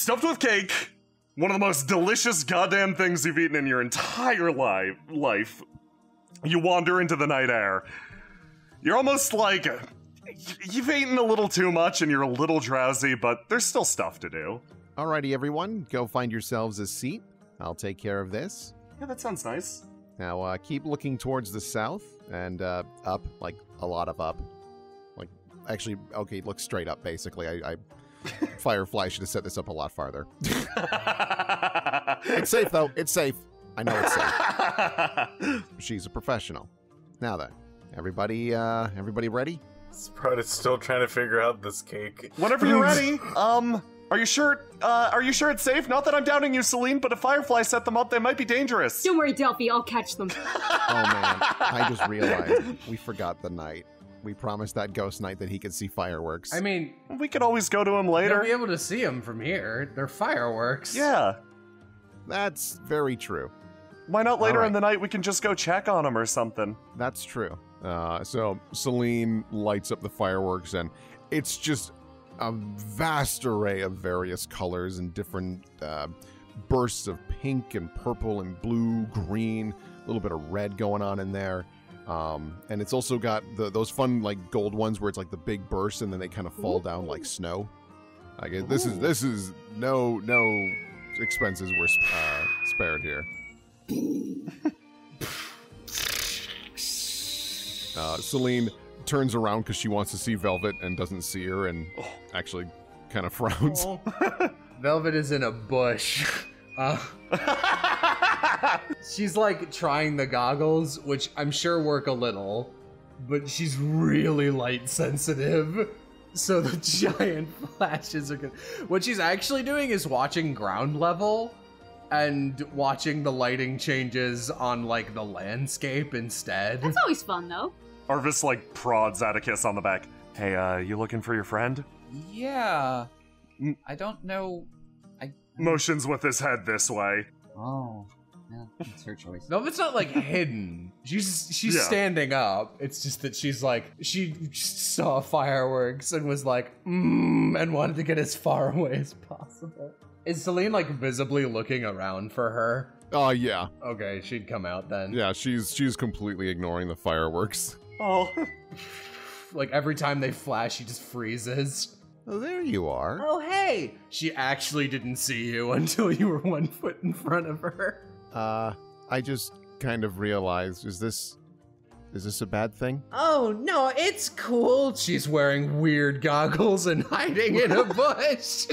stuffed with cake, one of the most delicious goddamn things you've eaten in your entire life. You wander into the night air. You're almost like, you've eaten a little too much and you're a little drowsy, but there's still stuff to do. Alrighty, everyone, go find yourselves a seat. I'll take care of this. Yeah, that sounds nice. Now, keep looking towards the south and up, like a lot of up. Like, actually, okay, look straight up, basically. I Firefly should have set this up a lot farther. It's safe, though. It's safe. I know it's safe. She's a professional. Now then, everybody ready? Sprout is still trying to figure out this cake. Whenever you're ready, are you sure it's safe? Not that I'm doubting you, Celine, but if Firefly set them up, they might be dangerous. Don't worry, Delphi, I'll catch them. Oh man, I just realized we forgot the night. We promised that ghost knight that he could see fireworks. I mean, we could always go to him later. You'll be able to see them from here. They're fireworks. Yeah. That's very true. Why not later in the night we can just go check on him or something? That's true. So Celine lights up the fireworks, and it's just a vast array of various colors and different bursts of pink and purple and blue, green, a little bit of red going on in there. And it's also got those fun like gold ones where it's like the big bursts and then they kind of fall down like snow. I guess this is no expenses were spared here. Celine turns around because she wants to see Velvet and doesn't see her and actually kind of frowns. Oh. Velvet is in a bush. She's like trying the goggles, which I'm sure work a little, but she's really light sensitive. So the giant flashes are good. What she's actually doing is watching ground level and watching the lighting changes on like the landscape instead. That's always fun though. Arvis like prods Atticus on the back. Hey, you looking for your friend? Yeah. I don't know. Motions with his head this way. Oh, yeah, it's her choice. Velvet's not like hidden. She's standing up. It's just that she's like, she saw fireworks and was like, and wanted to get as far away as possible. Is Celine like visibly looking around for her? Oh, yeah. Okay, she'd come out then. Yeah, she's completely ignoring the fireworks. Oh. Like every time they flash, she just freezes. Oh, there you are. Oh, hey! She actually didn't see you until you were 1 foot in front of her. I just kind of realized, is this a bad thing? Oh, no, it's cool. She's wearing weird goggles and hiding in a bush.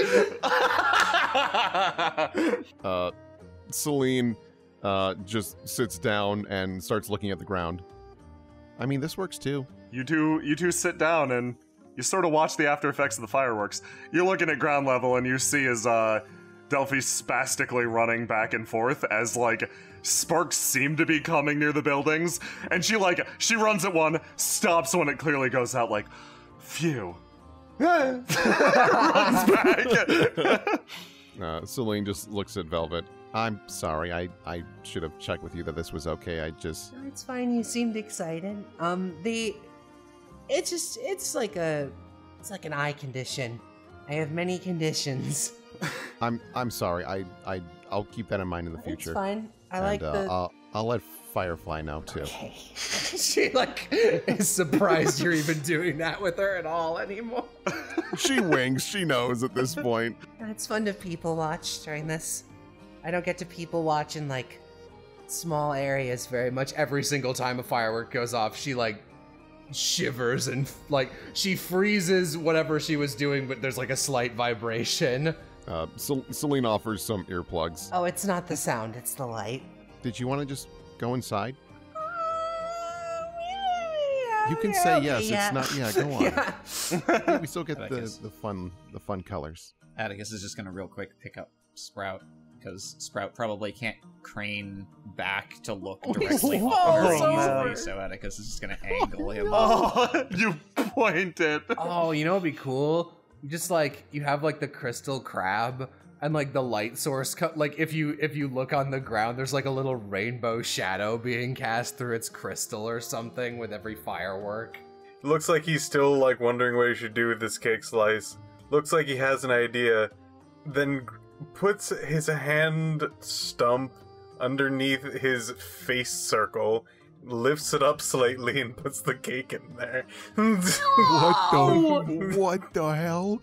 Celine just sits down and starts looking at the ground. I mean, this works too. You two sit down and you sort of watch the after effects of the fireworks. You're looking at ground level and you see as Delphi spastically running back and forth as like sparks seem to be coming near the buildings, and she runs at one, stops when it clearly goes out, like, phew. Runs back. Celine just looks at Velvet. I'm sorry, I should have checked with you that this was okay. No, it's fine. You seemed excited. It's like an eye condition. I have many conditions. I'm sorry. I'll keep that in mind in the future. It's fine. I'll let Firefly know too. Okay. She like is surprised you're even doing that with her at all anymore. She winks. She knows at this point. It's fun to people watch during this. I don't get to people watch in like small areas very much. Every single time a firework goes off, she like shivers and like she freezes whatever she was doing, but there's like a slight vibration. Celine offers some earplugs. Oh, it's not the sound, it's the light. Did you want to just go inside? You can say yes. Yeah. It's not. Yeah, go on. Yeah. We still get the fun colors. Atticus is just gonna real quick pick up Sprout, because Sprout probably can't crane back to look directly over easily, so Atticus is just gonna angle him. Oh, you pointed. Oh, you know what'd be cool? Just like you have like the crystal crab and like the light source like if you look on the ground, there's like a little rainbow shadow being cast through its crystal or something with every firework. It looks like he's still like wondering what he should do with this cake slice. Looks like he has an idea. Then puts his hand stump underneath his face circle, lifts it up slightly, and puts the cake in there. What the hell?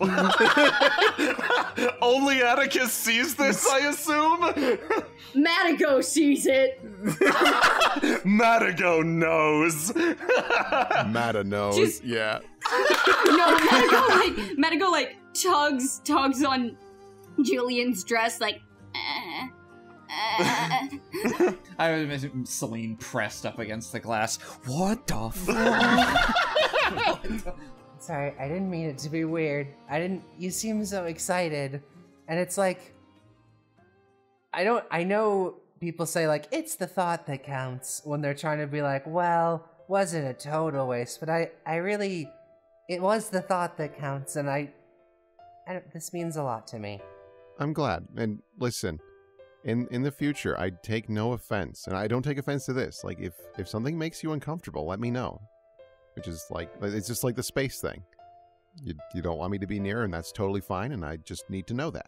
Only Atticus sees this, I assume? Matago sees it. Matago knows. Mata knows, Just- yeah. No, Matago like tugs on Julian's dress like. I would imagine Celine pressed up against the glass. What the fuck? Sorry, I didn't mean it to be weird. You seem so excited. And it's like, I know people say like, it's the thought that counts when they're trying to be like, well, was it a total waste? But I really, it was the thought that counts. And this means a lot to me. I'm glad. And listen, in the future, I take no offense. And I don't take offense to this. Like, if something makes you uncomfortable, let me know. Which is like, it's just like the space thing. You don't want me to be near, and that's totally fine, and I just need to know that.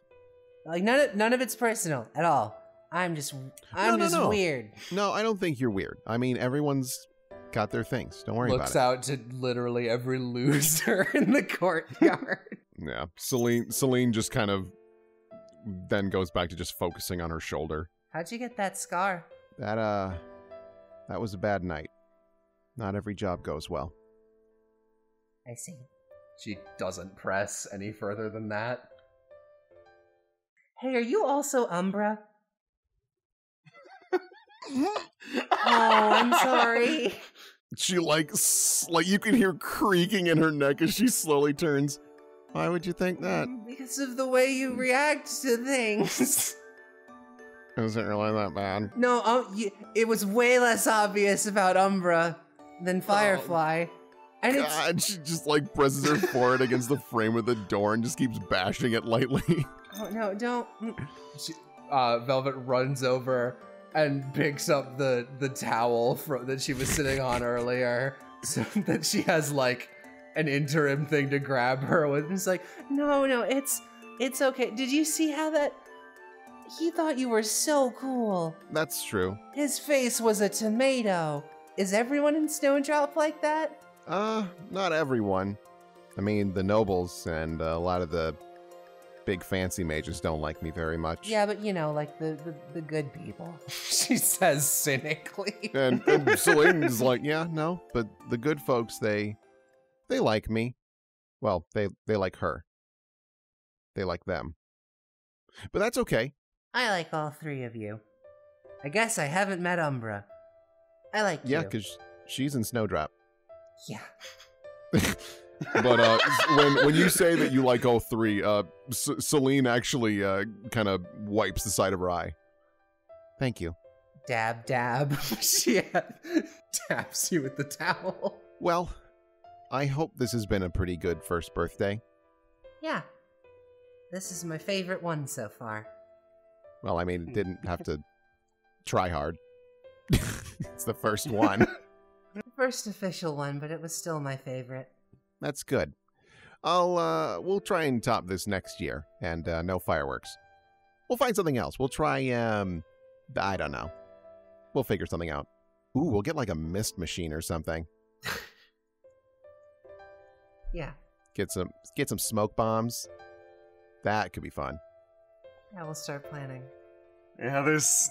Like, none of it's personal at all. I'm just No. weird. No, I don't think you're weird. I mean, everyone's got their things. Don't worry Looks about out to literally every loser in the courtyard. it. Yeah. Celine just kind of then goes back to just focusing on her shoulder. How'd you get that scar? That was a bad night. Not every job goes well. I see. She doesn't press any further than that. Hey, are you also Umbra? Oh, I'm sorry. She like you can hear creaking in her neck as she slowly turns. Why would you think that? Because of the way you react to things. Isn't really that bad. No, it was way less obvious about Umbra than Firefly. And it's God, she just like presses her forehead against the frame of the door and just keeps bashing it lightly. oh no, don't. Velvet runs over and picks up the towel that she was sitting on earlier, so that she has like an interim thing to grab her with. It's like, No, it's okay. Did you see how that? He thought you were so cool. That's true. His face was a tomato. Is everyone in Snowdrop like that? Not everyone. I mean, the nobles and a lot of the big fancy mages don't like me very much. Yeah, but you know, like the good people. she says cynically. And Celine's like, yeah, no, but the good folks, they like me. Well, they like her. They like them. But that's okay. I like all three of you. I guess I haven't met Umbra. I like you. Yeah, because she's in Snowdrop. Yeah. But when you say that you like all three, Celine actually kind of wipes the side of her eye. Thank you. Dab, dab. She taps you with the towel. Well, I hope this has been a pretty good first birthday. Yeah. This is my favorite one so far. Well, I mean, it didn't have to try hard. It's the first one. The first official one, but it was still my favorite. That's good. We'll try and top this next year, and no fireworks. We'll find something else. We'll try, I don't know. We'll figure something out. Ooh, we'll get like a mist machine or something. Yeah. Get some smoke bombs. That could be fun. Yeah, we'll start planning. Yeah, there's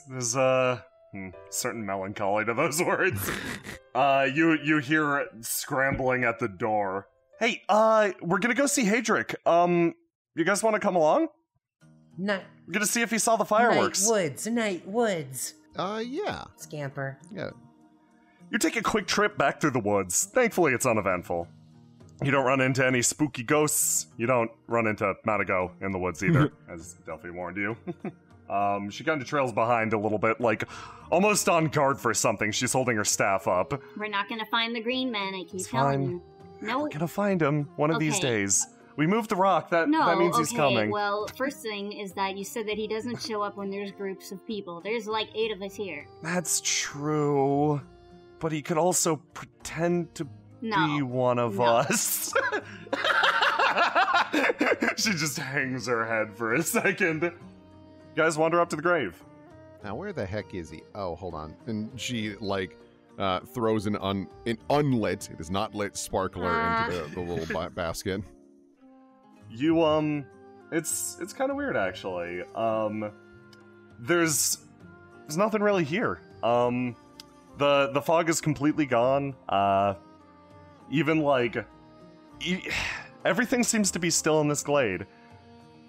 certain melancholy to those words. You hear scrambling at the door. Hey, we're gonna go see Hedrick. You guys want to come along? We're gonna see if he saw the fireworks. Night woods. Yeah. Scamper. Yeah. You take a quick trip back through the woods. Thankfully, it's uneventful. You don't run into any spooky ghosts. You don't run into Matago in the woods either, as Delphi warned you. She kind of trails behind a little bit, like almost on guard for something. She's holding her staff up. We're not gonna find the green man, I keep It's telling fine. you. No. We're gonna find him one of these Okay. days. We moved the rock. That No, means he's okay, coming. well, first thing is that you said that he doesn't show up when there's groups of people. There's like 8 of us here. That's true. But he could also pretend to No. be one of No. us. She just hangs her head for a second. You guys wander up to the grave. Now, where the heck is he? Oh, hold on. And she, like, throws an unlit, it is not lit, sparkler into the little basket. You, it's kind of weird, actually. There's nothing really here. The fog is completely gone. Even, like, everything seems to be still in this glade.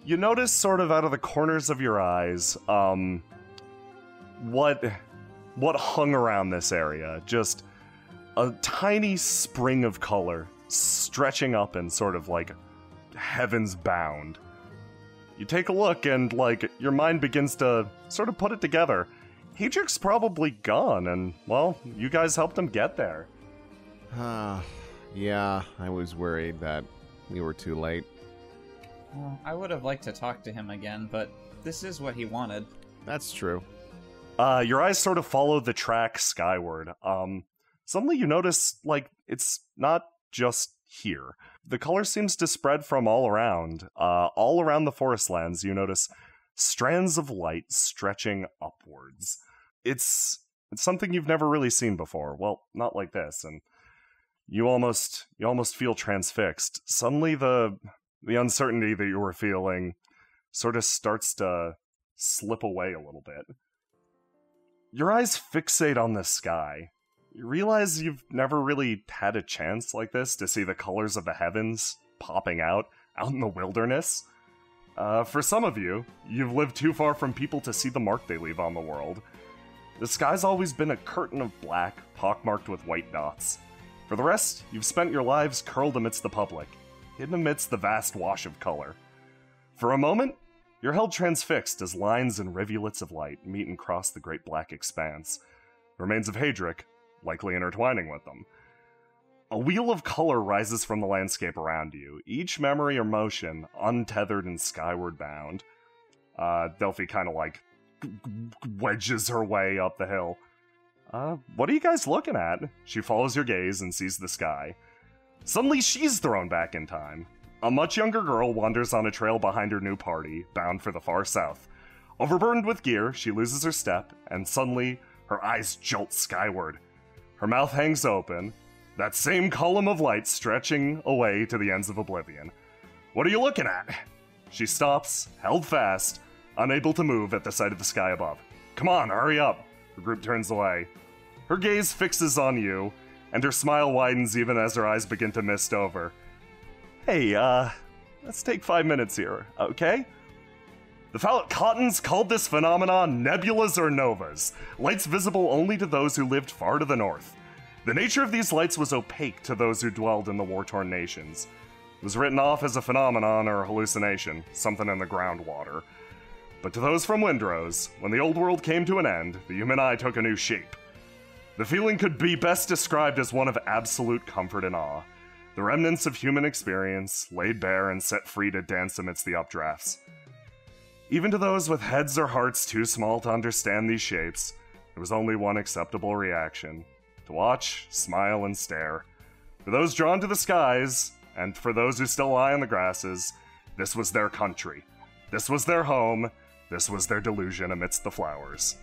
You notice, sort of out of the corners of your eyes, what hung around this area. Just a tiny spring of color stretching up and sort of like heavens bound. You take a look and, like, your mind begins to sort of put it together. Hedrick's probably gone, and, well, you guys helped him get there. Yeah, I was worried that we were too late. Well, I would have liked to talk to him again, but this is what he wanted. That's true. Your eyes sort of follow the track skyward. Suddenly you notice, like, it's not just here. The color seems to spread from all around. All around the forest lands, you notice strands of light stretching upwards. It's something you've never really seen before. Well, not like this, and you almost feel transfixed. Suddenly the uncertainty that you were feeling sort of starts to slip away a little bit. Your eyes fixate on the sky. You realize you've never really had a chance like this to see the colors of the heavens popping out in the wilderness. For some of you, you've lived too far from people to see the mark they leave on the world. The sky's always been a curtain of black, pockmarked with white dots. For the rest, you've spent your lives curled amidst the public, hidden amidst the vast wash of color. For a moment, you're held transfixed as lines and rivulets of light meet and cross the great black expanse, remains of Hedrick likely intertwining with them. A wheel of color rises from the landscape around you, each memory or motion untethered and skyward bound. Delphi kind of like wedges her way up the hill. What are you guys looking at? She follows your gaze and sees the sky. Suddenly she's thrown back in time. A much younger girl wanders on a trail behind her new party, bound for the far south. Overburdened with gear, she loses her step, and suddenly her eyes jolt skyward. Her mouth hangs open, that same column of light stretching away to the ends of oblivion. What are you looking at? She stops, held fast, unable to move at the sight of the sky above. Come on, hurry up. Her group turns away. Her gaze fixes on you, and her smile widens even as her eyes begin to mist over. Hey, let's take 5 minutes here, okay? The Fallet Cottons called this phenomenon nebulas or novas, lights visible only to those who lived far to the north. The nature of these lights was opaque to those who dwelled in the war-torn nations. It was written off as a phenomenon or a hallucination, something in the groundwater. But to those from Windrose, when the old world came to an end, the human eye took a new shape. The feeling could be best described as one of absolute comfort and awe. The remnants of human experience, laid bare and set free to dance amidst the updrafts. Even to those with heads or hearts too small to understand these shapes, there was only one acceptable reaction: to watch, smile, and stare. For those drawn to the skies, and for those who still lie on the grasses, this was their country. This was their home. This was their delusion amidst the flowers.